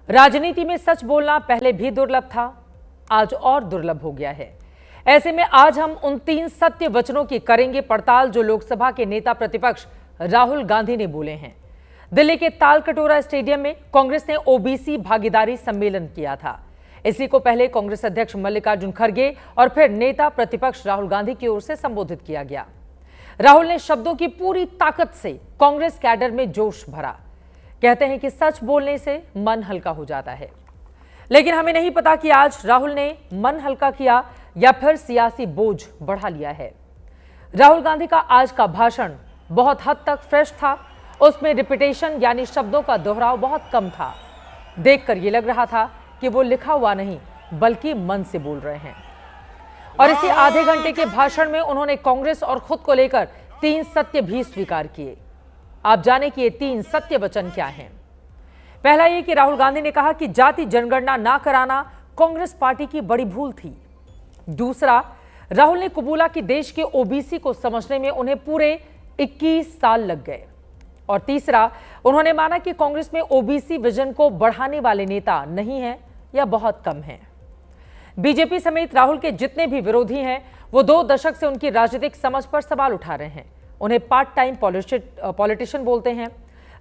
राजनीति में सच बोलना पहले भी दुर्लभ था, आज और दुर्लभ हो गया है। ऐसे में आज हम उन 3 सत्य वचनों की करेंगे पड़ताल जो लोकसभा के नेता प्रतिपक्ष राहुल गांधी ने बोले हैं। दिल्ली के तालकटोरा स्टेडियम में कांग्रेस ने ओबीसी भागीदारी सम्मेलन किया था। इसी को पहले कांग्रेस अध्यक्ष मल्लिकार्जुन खड़गे और फिर नेता प्रतिपक्ष राहुल गांधी की ओर से संबोधित किया गया। राहुल ने शब्दों की पूरी ताकत से कांग्रेस कैडर में जोश भरा। कहते हैं कि सच बोलने से मन हल्का हो जाता है, लेकिन हमें नहीं पता कि आज राहुल ने मन हल्का किया या फिर सियासी बोझ बढ़ा लिया है। राहुल गांधी का आज का भाषण बहुत हद तक फ्रेश था। उसमें रिपीटेशन यानी शब्दों का दोहराव बहुत कम था। देखकर यह लग रहा था कि वो लिखा हुआ नहीं बल्कि मन से बोल रहे हैं। और इसी आधे घंटे के भाषण में उन्होंने कांग्रेस और खुद को लेकर 3 सत्य भी स्वीकार किए। आप जाने कि ये 3 सत्य वचन क्या हैं। पहला ये कि राहुल गांधी ने कहा कि जाति जनगणना ना कराना कांग्रेस पार्टी की बड़ी भूल थी। दूसरा, राहुल ने कबूला कि देश के ओबीसी को समझने में उन्हें पूरे 21 साल लग गए। और तीसरा, उन्होंने माना कि कांग्रेस में ओबीसी विजन को बढ़ाने वाले नेता नहीं हैं या बहुत कम हैं। बीजेपी समेत राहुल के जितने भी विरोधी हैं वो 2 दशक से उनकी राजनीतिक समझ पर सवाल उठा रहे हैं। उन्हें पार्ट टाइम पॉलिटिशियन बोलते हैं,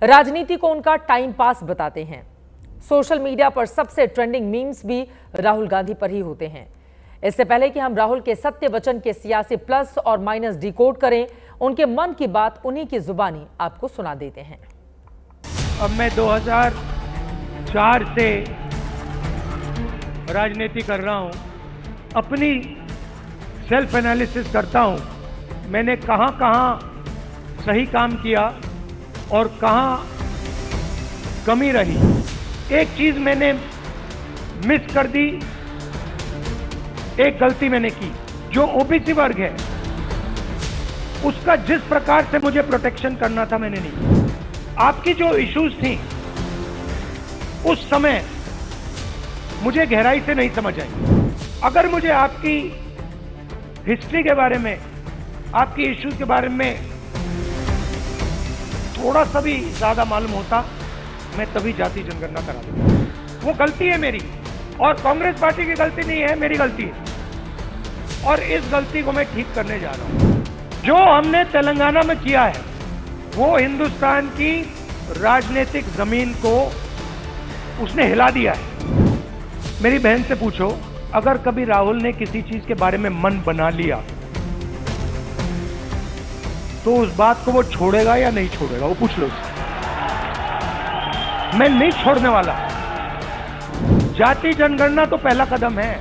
राजनीति को उनका टाइम पास बताते हैं। सोशल मीडिया पर सबसे ट्रेंडिंग मीम्स भी राहुल गांधी पर ही होते हैं। इससे पहले कि हम राहुल के सत्य वचन के सियासी प्लस और माइनस डिकोड करें, उनके मन की बात उन्हीं की जुबानी आपको सुना देते हैं। अब मैं 2004 से राजनीति कर रहा हूं, अपनी सेल्फ एनालिसिस करता हूं। मैंने कहां सही काम किया और कहां कमी रही। एक चीज मैंने मिस कर दी, एक गलती मैंने की। जो ओबीसी वर्ग है उसका जिस प्रकार से मुझे प्रोटेक्शन करना था मैंने नहीं। आपकी जो इश्यूज थी उस समय मुझे गहराई से नहीं समझ आई। अगर मुझे आपकी हिस्ट्री के बारे में, आपकी इश्यूज के बारे में थोड़ा सा भी ज्यादा मालूम होता, मैं तभी जाति जनगणना करा देता। वो गलती है मेरी, और कांग्रेस पार्टी की गलती नहीं है, मेरी गलती है। और इस गलती को मैं ठीक करने जा रहा हूं। जो हमने तेलंगाना में किया है वो हिंदुस्तान की राजनीतिक जमीन को उसने हिला दिया है। मेरी बहन से पूछो, अगर कभी राहुल ने किसी चीज के बारे में मन बना लिया तो उस बात को वो छोड़ेगा या नहीं छोड़ेगा, वो पूछ लो उससे। मैं नहीं छोड़ने वाला। जाति जनगणना तो पहला कदम है।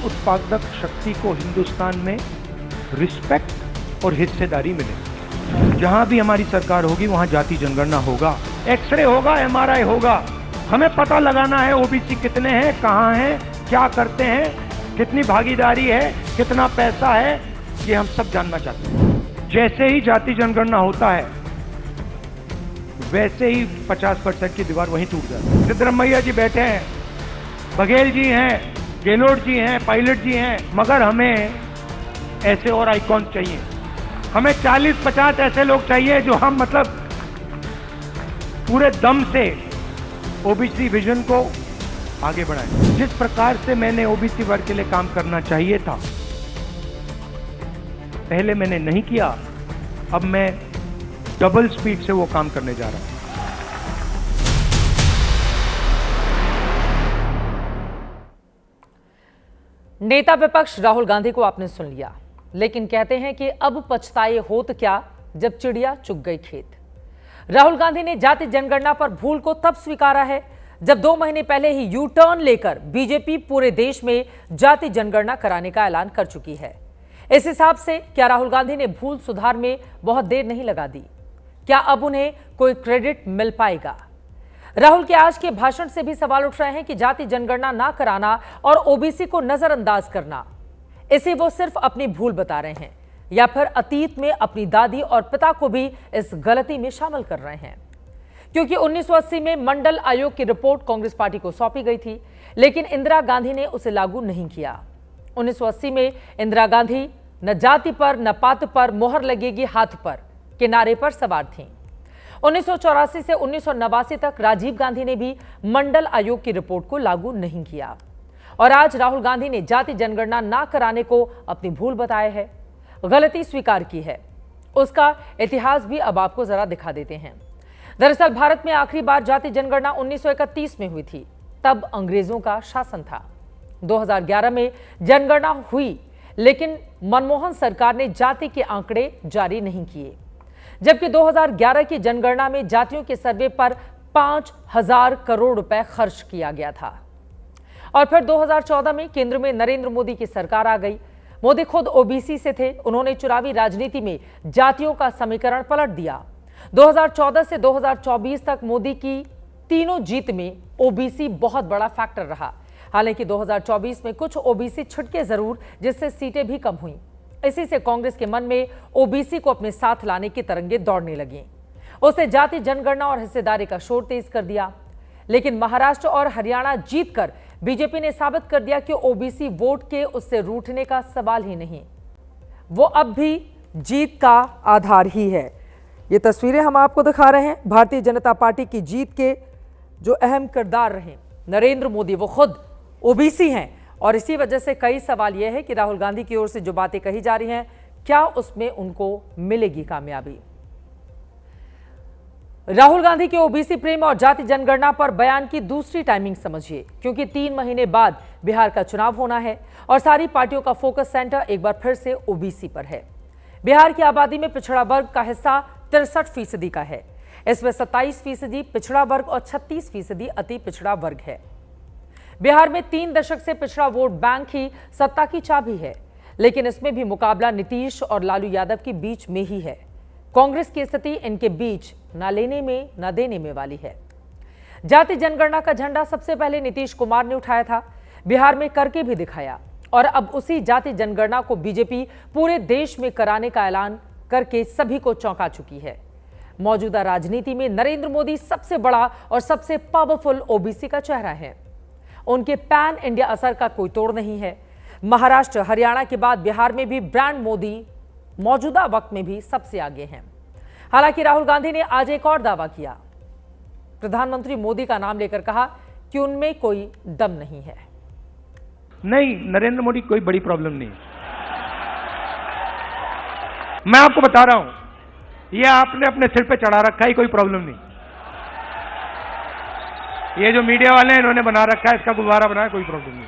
उत्पादक शक्ति को हिंदुस्तान में रिस्पेक्ट और हिस्सेदारी मिले। जहां भी हमारी सरकार होगी वहां जाति जनगणना होगा, एक्सरे होगा, एमआरआई होगा। हमें पता लगाना है ओबीसी कितने हैं, कहां हैं, क्या करते हैं, कितनी भागीदारी है, कितना पैसा है, ये हम सब जानना चाहते हैं। जैसे ही जाति जनगणना होता है वैसे ही 50% की दीवार वहीं टूट जाती है। सिद्धरामैया जी बैठे हैं, बघेल जी हैं, गहलोत जी हैं, पायलट जी हैं, मगर हमें ऐसे और आइकॉन चाहिए। हमें 40-50 ऐसे लोग चाहिए जो हम मतलब पूरे दम से ओबीसी विजन को आगे बढ़ाएं। जिस प्रकार से मैंने ओबीसी वर्ग के लिए काम करना चाहिए था पहले मैंने नहीं किया, अब मैं डबल स्पीड से वो काम करने जा रहा हूं। नेता विपक्ष राहुल गांधी को आपने सुन लिया, लेकिन कहते हैं कि अब पछताए होत क्या जब चिड़िया चुग गई खेत। राहुल गांधी ने जाति जनगणना पर भूल को तब स्वीकारा है जब 2 महीने पहले ही यू टर्न लेकर बीजेपी पूरे देश में जाति जनगणना कराने का ऐलान कर चुकी है। इस हिसाब से क्या राहुल गांधी ने भूल सुधार में बहुत देर नहीं लगा दी? क्या अब उन्हें कोई क्रेडिट मिल पाएगा? राहुल के आज के भाषण से भी सवाल उठ रहे हैं कि जाति जनगणना ना कराना और ओबीसी को नजरअंदाज करना, इसे वो सिर्फ अपनी भूल बता रहे हैं या फिर अतीत में अपनी दादी और पिता को भी इस गलती में शामिल कर रहे हैं? क्योंकि 1980 में मंडल आयोग की रिपोर्ट कांग्रेस पार्टी को सौंपी गई थी, लेकिन इंदिरा गांधी ने उसे लागू नहीं किया। 1980 में इंदिरा गांधी न जाति पर न पात पर मोहर लगेगी हाथ पर के नारे पर सवार थीं। 1984 से 1989 तक राजीव गांधी ने भी मंडल आयोग की रिपोर्ट को लागू नहीं किया और आज राहुल गांधी ने जाति जनगणना ना कराने को अपनी भूल बताया है, गलती स्वीकार की है। उसका इतिहास भी अब आपको जरा दिखा देते हैं। दरअसल भारत में आखिरी बार जाति जनगणना 1931 में हुई थी, तब अंग्रेजों का शासन था। 2011 में जनगणना हुई, लेकिन मनमोहन सरकार ने जाति के आंकड़े जारी नहीं किए, जबकि 2011 की जनगणना में जातियों के सर्वे पर 5,000 करोड़ रुपए खर्च किया गया था। और फिर 2014 में केंद्र में नरेंद्र मोदी की सरकार आ गई। मोदी खुद ओबीसी से थे। उन्होंने चुनावी राजनीति में जातियों का समीकरण पलट दिया। 2014 से 2024 तक मोदी की तीनों जीत में ओबीसी बहुत बड़ा फैक्टर रहा। हालांकि 2024 में कुछ ओबीसी छिटके जरूर, जिससे सीटें भी कम हुई। इसी से कांग्रेस के मन में ओबीसी को अपने साथ लाने की तरंगें दौड़ने लगी। उसने जाति जनगणना और हिस्सेदारी का शोर तेज कर दिया। लेकिन महाराष्ट्र और हरियाणा जीतकर बीजेपी ने साबित कर दिया कि ओबीसी वोट के उससे रूठने का सवाल ही नहीं, वो अब भी जीत का आधार ही है। ये तस्वीरें हम आपको दिखा रहे हैं भारतीय जनता पार्टी की जीत के जो अहम किरदार रहे। नरेंद्र मोदी वो खुद ओबीसी हैं और इसी वजह से कई सवाल यह है कि राहुल गांधी की ओर से जो बातें कही जा रही हैं, क्या उसमें उनको मिलेगी कामयाबी। राहुल गांधी के ओबीसी प्रेम और जाति जनगणना पर बयान की दूसरी टाइमिंग समझिए, क्योंकि 3 महीने बाद बिहार का चुनाव होना है और सारी पार्टियों का फोकस सेंटर एक बार फिर से ओबीसी पर है। बिहार की आबादी में पिछड़ा वर्ग का हिस्सा 63% का है। इसमें 27% पिछड़ा वर्ग और 36% अति पिछड़ा वर्ग है। बिहार में 3 दशक से पिछड़ा वोट बैंक ही सत्ता की चाबी है, लेकिन इसमें भी मुकाबला नीतीश और लालू यादव के बीच में ही है। कांग्रेस की स्थिति इनके बीच ना लेने में ना देने में वाली है। जाति जनगणना का झंडा सबसे पहले नीतीश कुमार ने उठाया था, बिहार में करके भी दिखाया और अब उसी जाति जनगणना को बीजेपी पूरे देश में कराने का ऐलान करके सभी को चौंका चुकी है। मौजूदा राजनीति में नरेंद्र मोदी सबसे बड़ा और सबसे पावरफुल ओबीसी का चेहरा है। उनके पैन इंडिया असर का कोई तोड़ नहीं है। महाराष्ट्र, हरियाणा के बाद बिहार में भी ब्रांड मोदी मौजूदा वक्त में भी सबसे आगे हैं। हालांकि राहुल गांधी ने आज एक और दावा किया। प्रधानमंत्री मोदी का नाम लेकर कहा कि उनमें कोई दम नहीं है। नहीं, नरेंद्र मोदी कोई बड़ी प्रॉब्लम नहीं। मैं आपको बता रहा हूं, ये आपने अपने सिर पे चढ़ा रखा है, कोई प्रॉब्लम नहीं। ये जो मीडिया वाले हैं इन्होंने बना रखा है, इसका गुब्बारा बनाया, कोई प्रॉब्लम नहीं।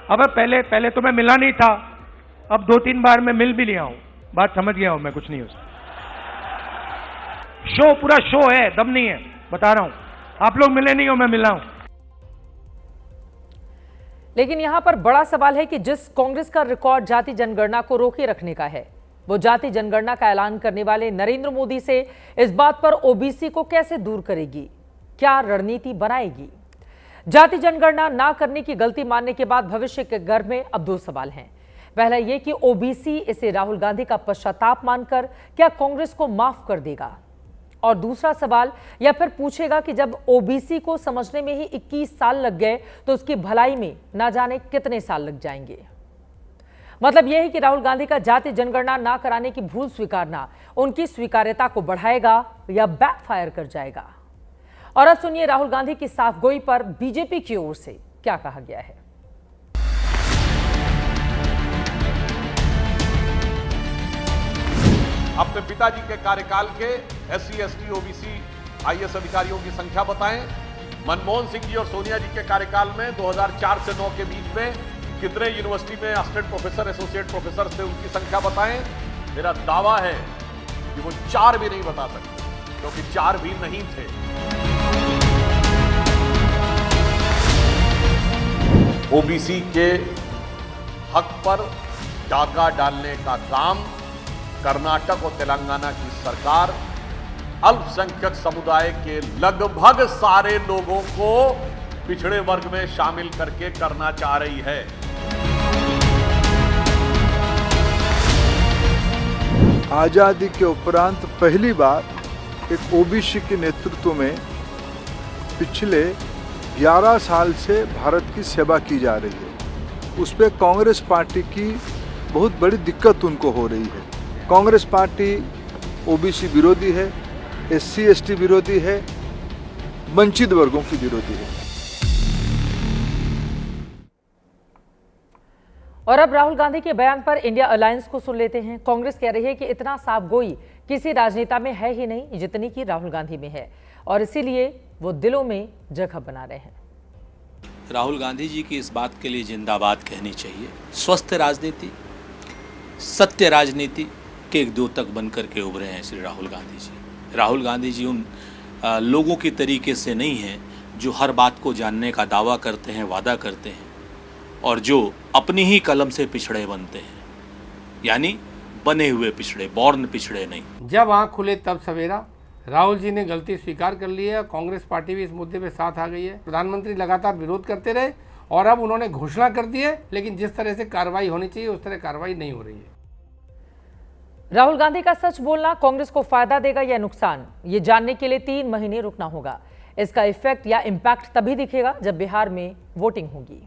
अब पहले तो मैं मिला नहीं था, अब 2-3 बार मैं मिल भी लिया हूं, बात समझ गया हूं मैं, कुछ नहीं उसमें। शो पूरा शो है, दम नहीं है, बता रहा हूं। आप लोग मिले नहीं हो, मैं मिला हूं। लेकिन यहां पर बड़ा सवाल है कि जिस कांग्रेस का रिकॉर्ड जाति जनगणना को रोके रखने का है, वो जाति जनगणना का ऐलान करने वाले नरेंद्र मोदी से इस बात पर ओबीसी को कैसे दूर करेगी, क्या रणनीति बनाएगी। जाति जनगणना ना करने की गलती मानने के बाद भविष्य के घर में अब 2 सवाल हैं। पहला यह कि ओबीसी इसे राहुल गांधी का पश्चाताप मानकर क्या कांग्रेस को माफ कर देगा, और दूसरा सवाल या फिर पूछेगा कि जब ओबीसी को समझने में ही 21 साल लग गए तो उसकी भलाई में ना जाने कितने साल लग जाएंगे। मतलब यह है कि राहुल गांधी का जाति जनगणना ना कराने की भूल स्वीकारना उनकी स्वीकार्यता को बढ़ाएगा या बैकफायर कर जाएगा। और अब सुनिए राहुल गांधी की साफगोई पर बीजेपी की ओर से क्या कहा गया है। अपने पिताजी के कार्यकाल के SC, ST, OBC IAS अधिकारियों की संख्या बताएं। मनमोहन सिंह जी और सोनिया जी के कार्यकाल में 2004 से 9 के बीच में कितने यूनिवर्सिटी में असिस्टेंट प्रोफेसर, एसोसिएट प्रोफेसर थे, उनकी संख्या बताएं। मेरा दावा है कि वो 4 भी नहीं बता सकते, क्योंकि 4 भी नहीं थे। ओबीसी के हक पर डाका डालने का काम कर्नाटक और तेलंगाना की सरकार अल्पसंख्यक समुदाय के लगभग सारे लोगों को पिछड़े वर्ग में शामिल करके करना चाह रही है। आजादी के उपरांत पहली बार एक ओबीसी के नेतृत्व में पिछले 11 साल से भारत की सेवा की जा रही है। उस पर कांग्रेस पार्टी की बहुत बड़ी दिक्कत उनको हो रही है। कांग्रेस पार्टी ओबीसी विरोधी है, SC/ST विरोधी है, वंचित वर्गों की विरोधी है। और अब राहुल गांधी के बयान पर इंडिया अलायंस को सुन लेते हैं। कांग्रेस कह रही है कि इतना साफ गोई किसी राजनेता में है ही नहीं जितनी कि राहुल गांधी में है, और इसीलिए वो दिलों में जगह बना रहे हैं। राहुल गांधी जी की इस बात के लिए जिंदाबाद कहनी चाहिए। स्वस्थ राजनीति, सत्य राजनीति के एक द्योतक बनकर के उभरे हैं श्री राहुल गांधी जी। राहुल गांधी जी उन लोगों की तरीके से नहीं हैं जो हर बात को जानने का दावा करते हैं, वादा करते हैं, और जो अपनी ही कलम से पिछड़े बनते हैं, यानी बने हुए पिछड़े, बॉर्न पिछड़े नहीं। जब आँख खुले तब सवेरा। राहुल जी ने गलती स्वीकार कर ली है। कांग्रेस पार्टी भी इस मुद्दे पे साथ आ गई है। प्रधानमंत्री लगातार विरोध करते रहे और अब उन्होंने घोषणा कर दी है, लेकिन जिस तरह से कार्रवाई होनी चाहिए उस तरह कार्रवाई नहीं हो रही है। राहुल गांधी का सच बोलना कांग्रेस को फायदा देगा या नुकसान, ये जानने के लिए 3 महीने रुकना होगा। इसका इफेक्ट या इम्पैक्ट तभी दिखेगा जब बिहार में वोटिंग होगी।